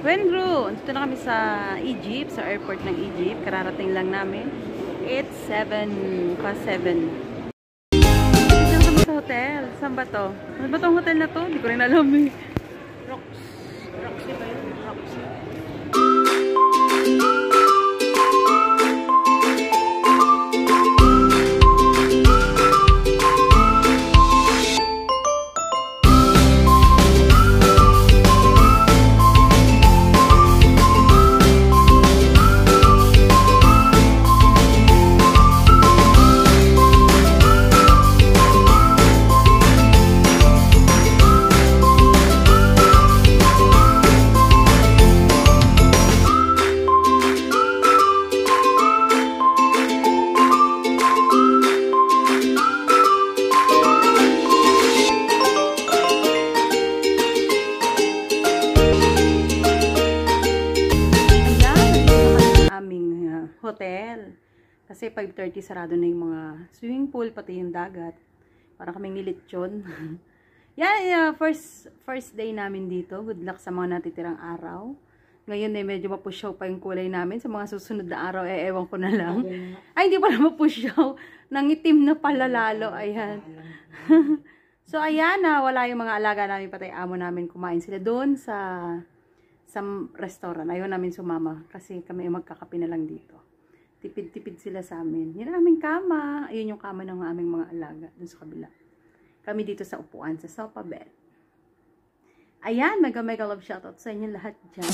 Wenru, dito na kami sa Egypt, sa airport ng Egypt. Kararating lang namin. It's 7 past 7. Dito na kami sa hotel. Saan ba to? Ano ba tong hotel na to? Hindi ko rin alam eh. Roxy ba yun? Roxy. Hotel. Kasi 5:30 sarado na yung mga swimming pool, pati yung dagat. Parang kaming nilitsyon. Yeah, first day namin dito. Good luck sa mga natitirang araw. Ngayon eh, medyo mapusyaw pa yung kulay namin. Sa mga susunod na araw, ewan ko na lang. Ay, hindi pala mapusyaw. Nangitim na pala lalo. Ayan. So, ayan na. Wala yung mga alaga namin, patay amo namin. Kumain sila doon sa restaurant. Ayaw namin sumama. Kasi kami magkakape na lang dito. Tipid-tipid sila sa amin. Yan ang aming kama. Ayun yung kama ng aming mga alaga. Dun sa kabila. Kami dito sa upuan, sa sofa bed. Ayan, mega love shoutout sa inyo lahat dyan.